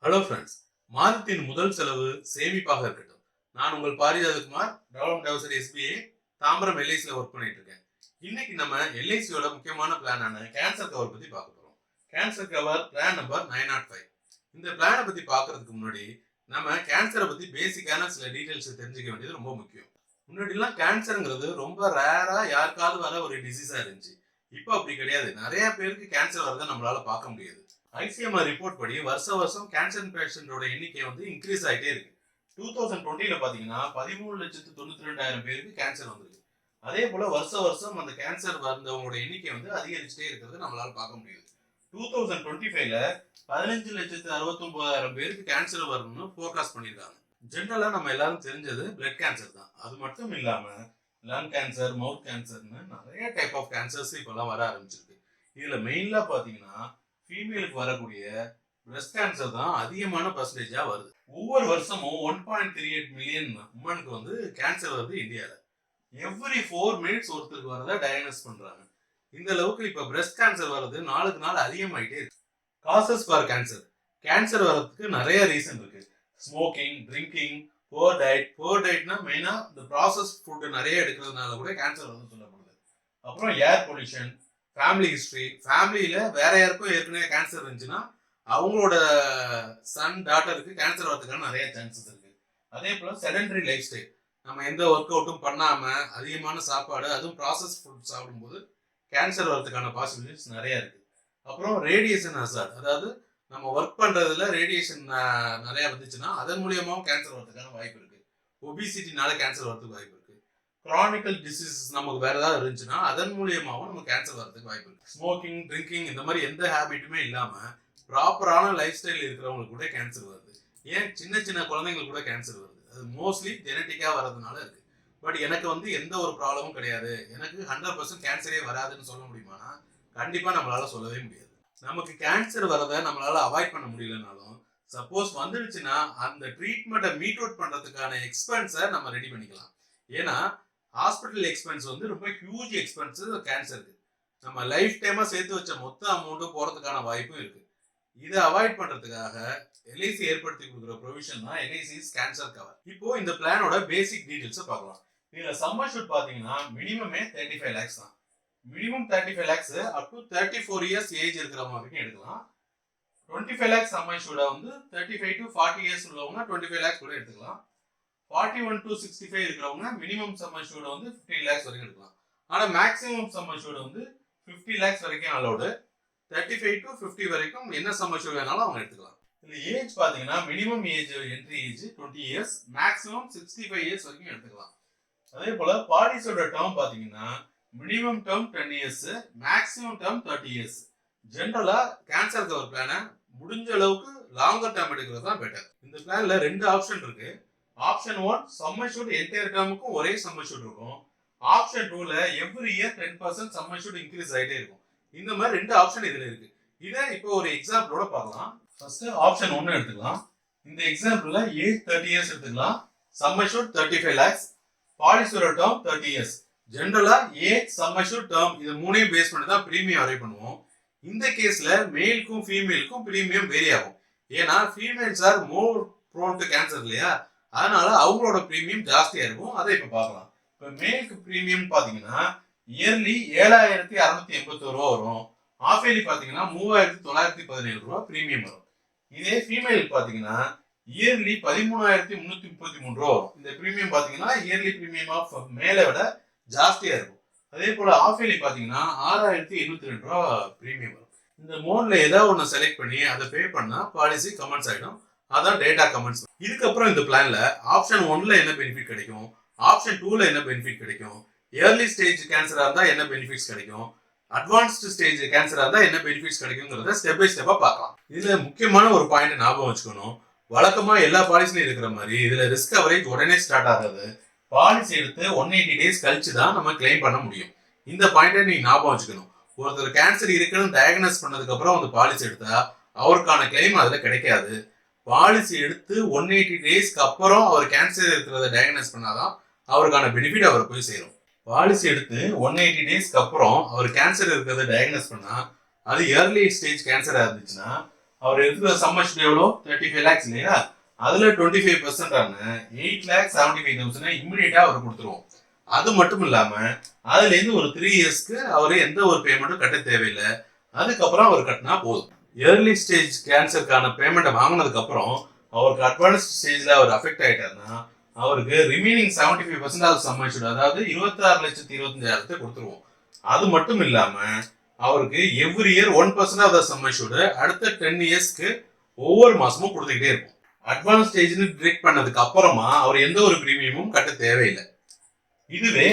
Hello friends, மாதத்தின் முதல் செலவு சேமிப்பாக இருக்கட்டும். நான் உங்கள் பாரிஜாதகுமார், டெவலப்மெண்ட் டவுசர் எஸ்பிஐ தாம்பரம் எல்ஐசியில் ஒர்க் பண்ணிட்டு இருக்கேன். இன்னைக்கு நம்ம எல்ஐசியோட முக்கியமான பிளானான கேன்சர் கவர் பத்தி பார்க்க போறோம். Cancer cover plan number 905. இந்த பிளானை பத்தி பார்க்கறதுக்கு முன்னாடி நம்ம கேன்சரை பத்தி பேசிக்கான சில டீடைல்ஸ் தெரிஞ்சுக்க வேண்டியது ரொம்ப முக்கியம். முன்னாடிலாம் கேன்சருங்கிறது ரொம்ப ரேரா யாருக்காவது வர ஒரு டிசீஸா இருந்துச்சு. இப்போ அப்படி கிடையாது. நிறைய பேருக்கு கேன்சர் வரதை நம்மளால பார்க்க முடியாது. ஐசிஎம்ஆர் ரிப்போர்ட் படி வருஷம் கேன்சர் பேஷண்டோட எண்ணிக்கை இன்க்ரீஸ் ஆகிட்டே இருக்கு. 2020 பாத்தீங்கன்னா 13,92,000 பேருக்கு கேன்சர் வந்திருக்கு. அதே போல வருஷம் அந்த கேன்சர் வந்தவங்களோட எண்ணிக்கை அதிகரிச்சுட்டே இருக்கிறது நம்மளால பார்க்க முடியுது. 2025ல 15,69,000 பேருக்கு கேன்சர் வரணும்னு போர்காஸ்ட் பண்ணியிருக்காங்க. ஜென்ரலா நம்ம எல்லாரும் தெரிஞ்சது பிளட் கேன்சர் தான். அது மட்டும் இல்லாம லங் கேன்சர், மவுத் கேன்சர்னு நிறைய டைப் ஆஃப் கேன்சர்ஸ் இப்பெல்லாம் வர ஆரம்பிச்சிருக்கு. இதுல மெயின்லா பாத்தீங்கன்னா ஃபீமேலுக்கு வரக்கூடிய பிரஸ்ட் கேன்சர் தான் அதிகமான பர்சன்டேஜா வருது. ஒவ்வொரு வருஷமும் 1.38 மில்லியன் உமனுக்கு கேன்சர் வருது இந்தியாவில். எவ்ரி 4 மினிட்ஸ் ஒருத்தருக்கு வரதா டயக்னோஸ் பண்றாங்க. இந்த அளவுக்கு இப்ப பிரஸ்ட் கேன்சர் வர்றது நாளுக்கு நாள் அதிகமாயிட்டே இருக்கு. Causes for cancer. கேன்சர் வர்றதுக்கு நிறைய ரீசன் இருக்கு. ஸ்மோக்கிங், ட்ரிங்கிங், புவர் டயட்னா மெயினா இந்த ப்ராசஸ் ஃபுட் நிறைய எடுக்கிறதுனால கூட கேன்சர் சொல்லப்படுது. அப்புறம் ஏர் பொல்யூஷன், ஃபேமிலி ஹிஸ்டரி. ஃபேமிலியில வேற யாருக்கும் ஏற்கனவே கேன்சர் இருந்துச்சுன்னா அவங்களோட சன் டாட்டருக்கு கேன்சர் வரதுக்கான நிறைய சான்சஸ் இருக்கு. அதே போல செடென்டரி லைஃப் ஸ்டைல். நம்ம எந்த ஒர்க் அவுட்டும் பண்ணாம அதிகமான சாப்பாடு, அதுவும் ப்ராசஸ் ஃபுட் சாப்பிடும்போது கேன்சர் வரதுக்கான பாசிபிலிட்டிஸ் நிறைய இருக்கு. அப்புறம் ரேடியேஷன் ஹசார்ட், அதாவது நம்ம ஒர்க் பண்றதுல ரேடியேஷன் நிறைய வந்துச்சுன்னா அதன் மூலியமாவும் கேன்சர் வரதுக்கான வாய்ப்பு இருக்கு. ஒபிசிட்டினால கேன்சர் வரதுக்கு வாய்ப்பு இருக்கு. கிரானிக்கல் டிசீசஸ் நமக்கு வேற ஏதாவது இருந்துச்சுன்னா அதன் மூலியமாவும் நமக்கு கேன்சர் வரதுக்கு வாய்ப்பு இருக்கு. ஸ்மோக்கிங், ட்ரிங்கிங் இந்த மாதிரி எந்த ஹேபிட்டுமே இல்லாம ப்ராப்பரான லைஃப் ஸ்டைல் இருக்கிறவங்களுக்கு கூட கேன்சர் வருது. ஏன் சின்ன சின்ன குழந்தைங்களுக்கு கூட கேன்சர் வருது. அது மோஸ்ட்லி ஜெனட்டிக்கா வர்றதுனால இருக்கு. பட் எனக்கு எந்த ஒரு ப்ராப்ளமும் கிடையாது, எனக்கு 100% கேன்சரே வராதுன்னு சொல்ல முடியுமானா கண்டிப்பா நம்மளால சொல்லவே முடியாது. நமக்கு கேன்சர் வரதை நம்மளால அவாய்ட் பண்ண முடியலனாலும் சப்போஸ் வந்துடுச்சுன்னா அந்த ட்ரீட்மெண்ட்டை மீட் அவுட் பண்றதுக்கான எக்ஸ்பென்ஸை நம்ம ரெடி பண்ணிக்கலாம். ஏன்னா ஹாஸ்பிட்டல் எக்ஸ்பென்ஸ் ரொம்ப ஹியூஜ் எக்ஸ்பென்ஸ் கேன்சருக்கு. நம்ம லைஃப் டைமா சேர்த்து வச்ச மொத்த அமௌண்ட்டும் போறதுக்கான வாய்ப்பும் இருக்கு. இதை அவாய்ட் பண்றதுக்காக எல்ஐசி ஏற்படுத்தி கொடுக்குற ப்ரொவிஷன் தான் எல்ஐசி கேன்சர் கவர். இப்போ இந்த பிளானோட பேசிக் டீடைல்ஸ் பார்க்கலாம். இதுல சம் அஷ்யூர்ட் பாத்தீங்கன்னா மினிமமே 35 lakhs தான். Minimum 35 lakhs up to 34 years age இருக்கிறவங்க வரைக்கும் எடுக்கலாம். 25 lakhs சம் அஷ்யூர்டா 35 to 40 இயர்ஸ் உள்ளவங்க 25 lakhs கூட எடுத்துக்கலாம். 41 to 65 இருக்கிறவங்க மினிமம் சம் அஷ்யூர்ட் 15 lakhs வரைக்கும் எடுக்கலாம். ஆனா மேக்ஸிமம் சம் அஷ்யூர்ட் 50 lakhs வரைக்கும் அலௌடு. 35 to 50 வரைக்கும் என்ன சம் அஷ்யூர்ட் வேணாலும் அவங்க எடுத்துக்கலாம். இந்த ஏஜ் பாத்தீங்கன்னா minimum age entry age 20 years, maximum 65 years வரைக்கும் எடுத்துக்கலாம். அதே போல பாலிசியோட டேர்ம் பாத்தீங்கன்னா minimum term 10 years, maximum term 30 years. ஜென்ரலா கேன்சர் கவர் பிளானை முடிஞ்ச அளவுக்கு லாங்கர் டேர்ம் எடுக்கிறது தான் பெட்டர். இந்த பிளான்ல 2 ஆப்ஷன் இருக்கு. ஆப்ஷன் 1 சம் அஷ்யூர்ட் என்டையர் டேர்முக்கும் ஒரே சம் அஷ்யூர்ட் இருக்கும். ஆப்ஷன் 2ல every year 10% sum assured increase ஆயிட்டே இருக்கும். இந்த மாதிரி 2 ஆப்ஷன் இதுல இருக்கு. இதை இப்போ ஒரு எக்ஸாம்பிளோட பார்க்கலாம். ஃபர்ஸ்ட் ஆப்ஷன் 1 எடுத்துக்கலாம். இந்த எக்ஸாம்பிள்ல ஏஜ் 30 இயர்ஸ் எடுத்துக்கலாம். சம் அஷ்யூர்ட் 35 lakhs, பாலிசியோட டேர்ம் 30 இயர்ஸ். ஜென்ரலா ஏஜ், சம் அஷ்யூர்ட், டேர்ம் இது மூணையும் பேஸ் பண்ணி தான் பிரீமியம் அரே பண்ணுவோம். இந்த கேஸ்ல மேலுக்கும் ஃபீமேலுக்கும் பிரீமியம் வேரி ஆகும். ஏன்னா females are more prone to cancer இல்லையா, அதனால அவங்களோட பிரீமியம் ஜாஸ்தியா இருக்கும். அதை இப்ப பார்க்கலாம். இப்ப மேலுக்கு பிரீமியம் பாத்தீங்கன்னா இயர்லி 7,681 ரூபா வரும். ஆஃப் இயர்லி பாத்தீங்கன்னா 3,917 ரூபா பிரீமியம் வரும். இதே ஃபீமேலுக்கு பாத்தீங்கன்னா இயர்லி 13,333 ரூபா வரும். இந்த பிரீமியம் பாத்தீங்கன்னா இயர்லி பிரீமியம் ஆஃப் மேலை விட ஜாஸ்தியா இருக்கும். அதே போல ஆஃப் இயர்லி பாத்தீங்கன்னா 6,022 ரூபா பிரீமியம் வரும். இந்த மோட்ல ஏதாவது ஒன்று செலக்ட் பண்ணி அதை பே பண்ணா பாலிசி கமெண்ட்ஸ் ஆயிடும். அதான் டேட்டா கமெண்ட்ஸ். இதுக்கப்புறம் இந்த பிளான்ல ஆப்ஷன் 1ல என்ன பெனிஃபிட் கிடைக்கும், ஆப்ஷன் 2ல என்ன பெனிஃபிட் கிடைக்கும், ஏர்லி ஸ்டேஜ் கேன்சரா இருந்தா என்ன பெனிஃபிட்ஸ் கிடைக்கும், அட்வான்ஸ்டு ஸ்டேஜ் கேன்சரா இருந்தா என்ன பெனிஃபிட்ஸ் கிடைக்கும்ங்கிறத ஸ்டெப் பை ஸ்டெப்பா பார்க்கலாம். இதுல முக்கியமான ஒரு பாயிண்ட் ஞாபகம் வச்சுக்கணும். வழக்கமா எல்லா பாலிசிலையும் இருக்கிற மாதிரி இதுல ரிஸ்க் கவரேஜ் உடனே ஸ்டார்ட் ஆகாது. பாலிசி எடுத்து 180 டேஸ் கழிச்சு தான் நம்ம கிளைம் பண்ண முடியும். இந்த பாயிண்ட்டை நீங்க ஞாபகம் வச்சுக்கணும். ஒருத்தர் கேன்சர் இருக்குன்னு டயக்னோஸ் பண்ணதுக்கு அப்புறம் அந்த பாலிசி எடுத்தா அவருக்கான கிளைம் அதுல கிடைக்காது. பாலிசி எடுத்து 180 டேஸ்க்கு அப்புறம் அவர் கேன்சர் இருக்கிறத டயக்னோஸ் பண்ணாதான் அவருக்கான பெனிஃபிட் அவரை போய் சேரும். பாலிசி எடுத்து 180 டேஸ்க்கு அப்புறம் அவர் கேன்சர் இருக்கிறத டயக்னோஸ் பண்ணா அது ஏர்லி ஸ்டேஜ் கேன்சரா இருந்துச்சுன்னா அவர் இருக்கிற சம்மர்ஷன் எவ்வளோ 35 lakhs இல்லையா, அதுல 25% ஆன 8,75,000 இமிடியேட்டா அவர் கொடுத்துருவோம். அது மட்டும் இல்லாம அதுல இருந்து ஒரு 3 இயர்ஸ்க்கு அவரு எந்த ஒரு பேமெண்ட்டும் கட்ட தேவையில்லை. அதுக்கப்புறம் அவர் கட்டினா போதும். ஏர்லி ஸ்டேஜ் கேன்சருக்கான பேமெண்ட்டை வாங்கினதுக்கு அப்புறம் அவருக்கு அட்வான்ஸ்ட் ஸ்டேஜ்ல அவர் அஃபெக்ட் ஆயிட்டாருன்னா அவருக்கு ரிமைனிங் 75% ஆஃப் சம் அஷ்யூர்ட், அதாவது 26,25,000 கொடுத்துருவோம். அது மட்டும் இல்லாம அவருக்கு every year 1% of the sum assured அடுத்த 10 இயர்ஸ்க்கு ஒவ்வொரு மாசமும் கொடுத்துக்கிட்டே இருக்கும். அட்வான்ஸ் ஸ்டேஜ்னு டிரெக்ட் பண்ணதுக்கு அப்புறமா அவர் எந்த ஒரு பிரீமியமும் கட்ட தேவையில்லை. இதுவே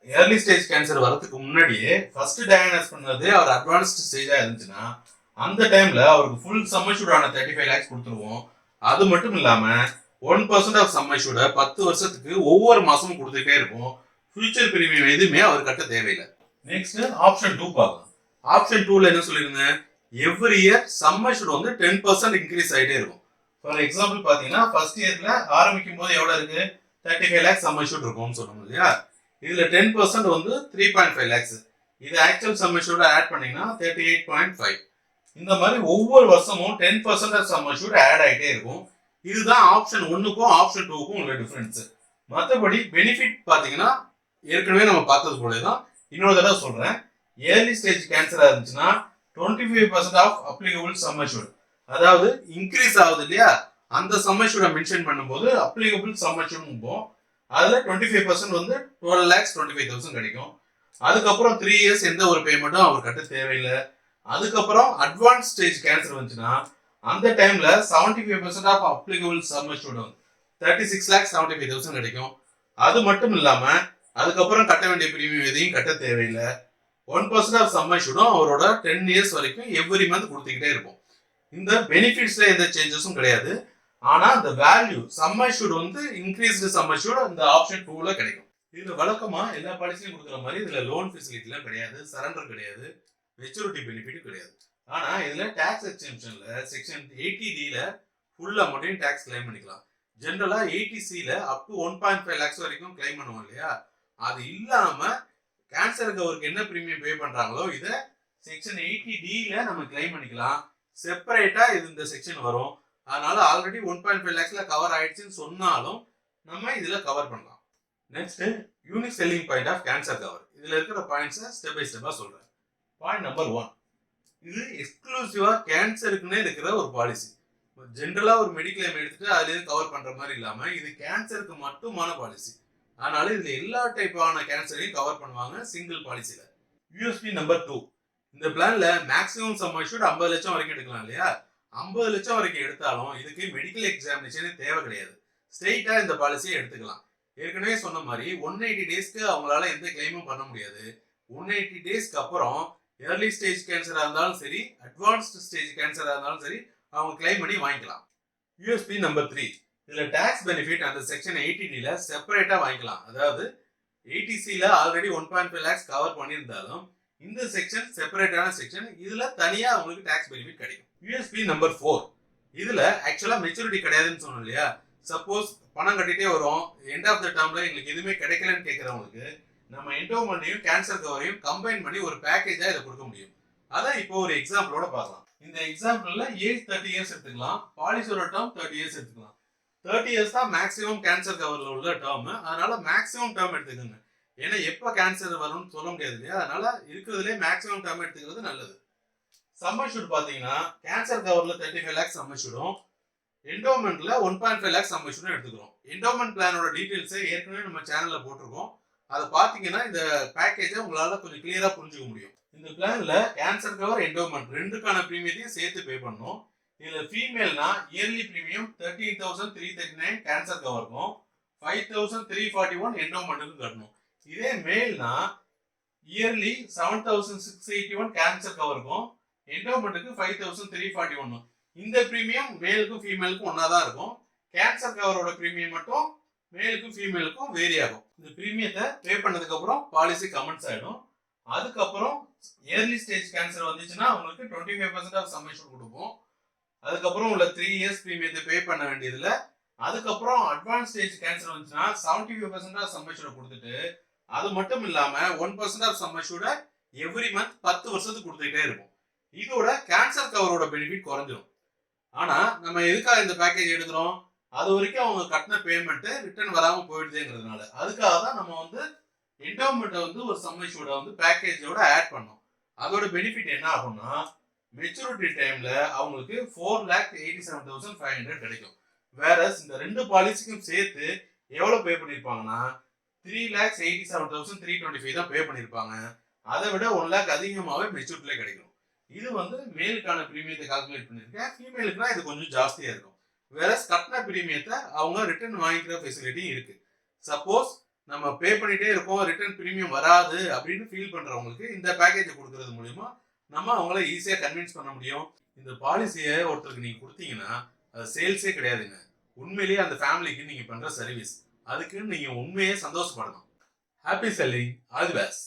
ஏர்லி ஸ்டேஜ் கேன்சர் வரதுக்கு முன்னாடியே ஃபர்ஸ்ட் டயக்னோஸ் பண்ணது அவர் அட்வான்ஸ்ட் ஸ்டேஜா இருந்துச்சுன்னா அந்த டைம்ல அவருக்கு ஃபுல் சம் அஷ்யூர்ட் ஆன 35 lakhs கொடுத்துருவோம். அது மட்டும் இல்லாம 1% ஆஃப் சம் அஷ்யூர்ட் 10 வருஷத்துக்கு ஒவ்வொரு மாசமும் கொடுத்துட்டே இருக்கும். ஃபியூச்சர் பிரீமியம் எதுவுமே அவர் கட்ட தேவையில்லை. நெக்ஸ்ட் ஆப்ஷன் 2 பார்க்கலாம். ஆப்ஷன் 2ல என்ன சொல்லியிருந்தேன், எவ்ரி இயர் சம் அஷ்யூர்ட் வந்து 10% இன்க்ரீஸ் ஆகிட்டே இருக்கும். ஃபார் எக்ஸாம்பிள் பாத்தீங்கன்னா ஃபர்ஸ்ட் இயர்ல ஆரம்பிக்கும் போது எவ்வளவு இருக்கு, 35 lakhs சம் அஷ்யூர்ட் இருக்கும்னு சொன்னோம் இல்லையா. இதுல 10% வந்து 3.5 lakhs. இது ஆக்சுவல் சம் அஷ்யூர்ட் ஆட் பண்ணீங்கன்னா 38.5. இந்த மாதிரி ஒவ்வொரு வருஷமும் 10% ஆஃப் சம் அஷ்யூர்ட் ஆட் ஆகிட்டே இருக்கும். இதுதான் ஆப்ஷன் 1க்கும் ஆப்ஷன் 2க்கும் உள்ள டிஃபரன்ஸ். மற்றபடி பெனிஃபிட் பாத்தீங்கன்னா ஏற்கனவே நம்ம பார்த்தது போல தான். இன்னொரு தடவை சொல்றேன், ஏர்லி ஸ்டேஜ் கேன்சரா இருந்துச்சுன்னா 25% ஆஃப் அப்ளிகபிள் சம் அஷ்யூர்ட், அதாவது இன்க்ரீஸ் ஆகுது இல்லையா, அந்த சம் அஷ்யூர்டை மென்ஷன் பண்ணும்போது அப்ளிகபிள் சம் அஷ்யூர்ட் அதுல 25% வந்து 12,25,000 கிடைக்கும். அதுக்கப்புறம் 3 இயர்ஸ் எந்த ஒரு பேமெண்ட்டும் அவர் கட்ட தேவையில்லை. அதுக்கப்புறம் அட்வான்ஸ் ஸ்டேஜ் கேன்சர் வந்துச்சுன்னா அந்த டைம்ல 75% ஆஃப் அப்ளிகபிள் சம் அஷ்யூர்ட் வந்து 36,75,000 கிடைக்கும். அது மட்டும் இல்லாம அதுக்கப்புறம் கட்ட வேண்டிய பிரீமியம் எதையும் கட்ட தேவையில்லை. 1% ஆஃப் சம் அஷ்யூர்டும் அவரோட 10 இயர்ஸ் வரைக்கும் எவ்ரி மந்த் கொடுத்துக்கிட்டே இருக்கும். இந்த பெனிஃபிட்ஸ்ல எந்த சேஞ்சஸும் கிடையாது. ஆனா இந்த வேல்யூ சம் அஷ்யூர்ட் வந்து இன்க்ரீஸ்டு சம் அஷ்யூர்ட் இந்த ஆப்ஷன் 2ல கிடைக்கும். இதுல வழக்கமா எல்லா பாலிசியும் கொடுக்குற மாதிரி இதுல லோன் ஃபெசிலிட்டிலாம் கிடையாது, சரண்டர் கிடையாது, மெச்சூரிட்டி பெனிஃபிட் கிடையாது. ஆனா இதுல டாக்ஸ் எக்ஸெம்ஷன்ல செக்ஷன் 80D ஃபுல் அமௌண்ட்டையும் டாக்ஸ் கிளைம் பண்ணிக்கலாம். ஜெனரலா 80C அப் டு 1.5 lakhs வரைக்கும் கிளைம் பண்ணுவோம் இல்லையா, அது இல்லாம கேன்சருக்கு அவருக்கு என்ன பிரீமியம் பே பண்றாங்களோ இதை செக்ஷன் 80D நம்ம கிளைம் பண்ணிக்கலாம். செப்பரேட்டா இது இந்த செக்ஷன் வரும். அதனால ஆல்ரெடி 1.5 lakhsல கவர் ஆயிடுச்சுன்னு சொன்னாலும் நம்ம இதுல கவர் பண்ணலாம். Next unique selling point of cancer cover. இதுல இருக்கிற பாயிண்ட்ஸை ஸ்டெப் பை ஸ்டெப்பா சொல்றேன். பாயிண்ட் நம்பர் 1, இது எக்ஸ்க்ளூசிவா கேன்சருக்குன்னே இருக்கிற ஒரு பாலிசி. ஜென்ரலா ஒரு மெடிக்ளைம் எடுத்துட்டு அதுல கவர் பண்ற மாதிரி இல்லாம இது கேன்சருக்கு மட்டுமான பாலிசி. அதனால இதுல எல்லா டைப்பான கேன்சரையும் கவர் பண்ணுவாங்க சிங்கிள் பாலிசில. யூஎஸ்பி நம்பர் 2, இந்த பிளான்ல மேக்ஸிமம் சம் அஷ்யூர்ட் 50 லட்சம் வரைக்கும் எடுக்கலாம் இல்லையா. 50 லட்சம் வரைக்கும் எடுத்தாலும் இதுக்கு மெடிக்கல் எக்ஸாமினேஷன் தேவை கிடையாது. ஸ்ட்ரெயிட்டா இந்த பாலிசியை எடுத்துக்கலாம். ஏற்கனவே சொன்ன மாதிரி 180 டேஸ்க்கு அவங்களால எந்த கிளைமும் பண்ண முடியாது. 180 டேஸ்க்கு அப்புறம் ஏர்லி ஸ்டேஜ் கேன்சரா இருந்தாலும் சரி, அட்வான்ஸ்ட் ஸ்டேஜ் கேன்சரா இருந்தாலும் சரி, அவங்க கிளைம் பண்ணி வாங்கிக்கலாம். யூஎஸ்பி நம்பர் 3, இதுல டாக்ஸ் பெனிஃபிட் அந்த செக்ஷன் 80D செப்பரேட்டா வாங்கிக்கலாம். அதாவது 80C ஆல்ரெடி 1.5 lakhs கவர் பண்ணியிருந்தாலும் இந்த செக்ஷன் செப்பரேட்டான செக்ஷன், இதுல தனியா உங்களுக்கு டாக்ஸ் பெனிஃபிட் கிடைக்கும். யூஎஸ்பி நம்பர் 4, இதுல ஆக்சுவலா மெச்சூரிட்டி கிடையாதுன்னு சொன்னோம் இல்லையா. சப்போஸ் பணம் கட்டிட்டே வரும், எண்ட் ஆஃப் த டேர்ம்ல எங்களுக்கு எதுவுமே கிடைக்கலன்னு கேட்கறவங்களுக்கு நம்ம என்டோமெண்ட்டையும் கேன்சர் கவரையும் கம்பைன் பண்ணி ஒரு பேக்கேஜா இதை கொடுக்க முடியும். அதான் இப்போ ஒரு எக்ஸாம்பிளோட பார்க்கலாம். இந்த எக்ஸாம்பிள்ல ஏஜ் 30 இயர்ஸ் எடுத்துக்கலாம், பாலிசியோட டேர்ம் 30 இயர்ஸ் எடுத்துக்கலாம். 30 இயர்ஸ் தான் மேக்ஸிமம் கேன்சர் கவர்ல உள்ள டேர்ம். அதனால மேக்ஸிமம் டேர்ம் எடுத்துக்கோங்க. ஏன்னா எப்ப கேன்சர் வரும்னு சொல்ல முடியாது இல்லையா, அதனால இருக்கிறதுலே மேக்ஸிமம் டேர்ம் எடுத்துக்கிறது நல்லது. சம் அஷ்யூர்ட் பாத்தீங்கன்னா கேன்சர் கவர்ல 35 lakhs சம் அஷ்யூர்டும், என்டோமெண்ட்ல 1.5 lakhs சம் அஷ்யூர்டும் எடுத்துக்கிறோம். என்டோமெண்ட் பிளானோட டீடைல்ஸ் ஏற்கனவே நம்ம சேனல்ல போட்டிருக்கோம். அதை பாத்தீங்கன்னா இந்த பேக்கேஜை உங்களால கொஞ்சம் கிளியரா புரிஞ்சுக்க முடியும். இந்த பிளான்ல கேன்சர் கவர் என்டோமெண்ட் ரெண்டுக்கான பிரீமியத்தையும் சேர்த்து பே பண்ணணும். இதுல ஃபீமேல்னா இயர்லி பிரீமியம் 13,339 கேன்சர் கவருக்கும் 5,341 என்டோமெண்ட்டுக்கும் கட்டணும். இதே மேல்னா இயர்லி 7,681 கேன்சர் கவருக்கும் என்டோமெண்ட்டுக்கு 5,341. இந்த பிரீமியம் மேலுக்கும் ஃபீமேலுக்கும் ஒன்னா தான் இருக்கும். கேன்சர் கவரோட பிரீமியம் மட்டும் மேலுக்கும் ஃபீமேலுக்கும் வேரி ஆகும். இந்த பிரீமியத்தை பே பண்ணதுக்கு அப்புறம் பாலிசி கமெண்ட்ஸ் ஆயிடும். அதுக்கப்புறம் ஏர்லி ஸ்டேஜ் கேன்சர் வந்துச்சுன்னா உங்களுக்கு 25% ஆஃப் சம் அஷ்யூர்ட் கொடுப்போம். அதுக்கப்புறம் உள்ள 3 இயர்ஸ் பிரீமியத்தை பே பண்ண வேண்டியதுல, அதுக்கப்புறம் அட்வான்ஸ் ஸ்டேஜ் கேன்சர் வந்துச்சுன்னா 75% ஆஃப் சம் அஷ்யூர்ட் கொடுத்துட்டு, அது மட்டும் இல்லாம 1% of sum assured every month 10 வருஷத்துக்கு கொடுத்துக்கிட்டே இருக்கும். இதோட கேன்சர் கவரோட பெனிஃபிட் குறைஞ்சிரும். ஆனா நம்ம எதுக்காக இந்த பேக்கேஜ் எடுக்கிறோம்? அது வரைக்கும் அவங்க கட்டின பேமெண்ட் ரிட்டர்ன் வராம போயிடுதுங்கிறதுனால. அதுக்காக தான் நம்ம வந்து என்டோமெண்ட்டை வந்து ஒரு சம் அஷ்யூர்ட வந்து பேக்கேஜோட ஆட் பண்ணோம். அதோட பெனிஃபிட் என்ன ஆகும்னா, மெச்சூரிட்டி டைம்ல அவங்களுக்கு 4,87,500 கிடைக்கும். வேறஸ் இந்த 2 பாலிசிக்கும் சேர்த்து எவ்வளவு பே பண்ணிருப்பாங்கன்னா 3,87,325 தான் பே பண்ணிருப்பாங்க. அதை விட 1 லேக் அதிகமாவே மெச்சூரிட்டில கிடைக்கும். இது வந்து மேலுக்கான பிரீமியத்தை கால்குலேட் பண்ணிருக்கேன். ஃபீமேலுக்குனா இது கொஞ்சம் ஜாஸ்தியா இருக்கும். வேறஸ் கட்டின பிரீமியத்தை அவங்க ரிட்டர்ன் வாங்கிக்கிற ஃபெசிலிட்டி இருக்கு. சப்போஸ் நம்ம பே பண்ணிட்டே இருக்கோம் ரிட்டர்ன் பிரீமியம் வராது அப்படின்னு ஃபீல் பண்றவங்களுக்கு இந்த பேக்கேஜை கொடுக்கறது மூலியமா நம்ம அவங்கள ஈஸியா கன்வின்ஸ் பண்ண முடியும். இந்த பாலிசியை ஒருத்தருக்கு நீங்க கொடுத்தீங்கன்னா அது சேல்ஸே கிடையாதுங்க. உண்மையிலேயே அந்த ஃபேமிலிக்கு நீங்க பண்ற சர்வீஸ். அதுக்கு நீங்க உண்மையே சந்தோஷப்படணும். Happy selling. All the best.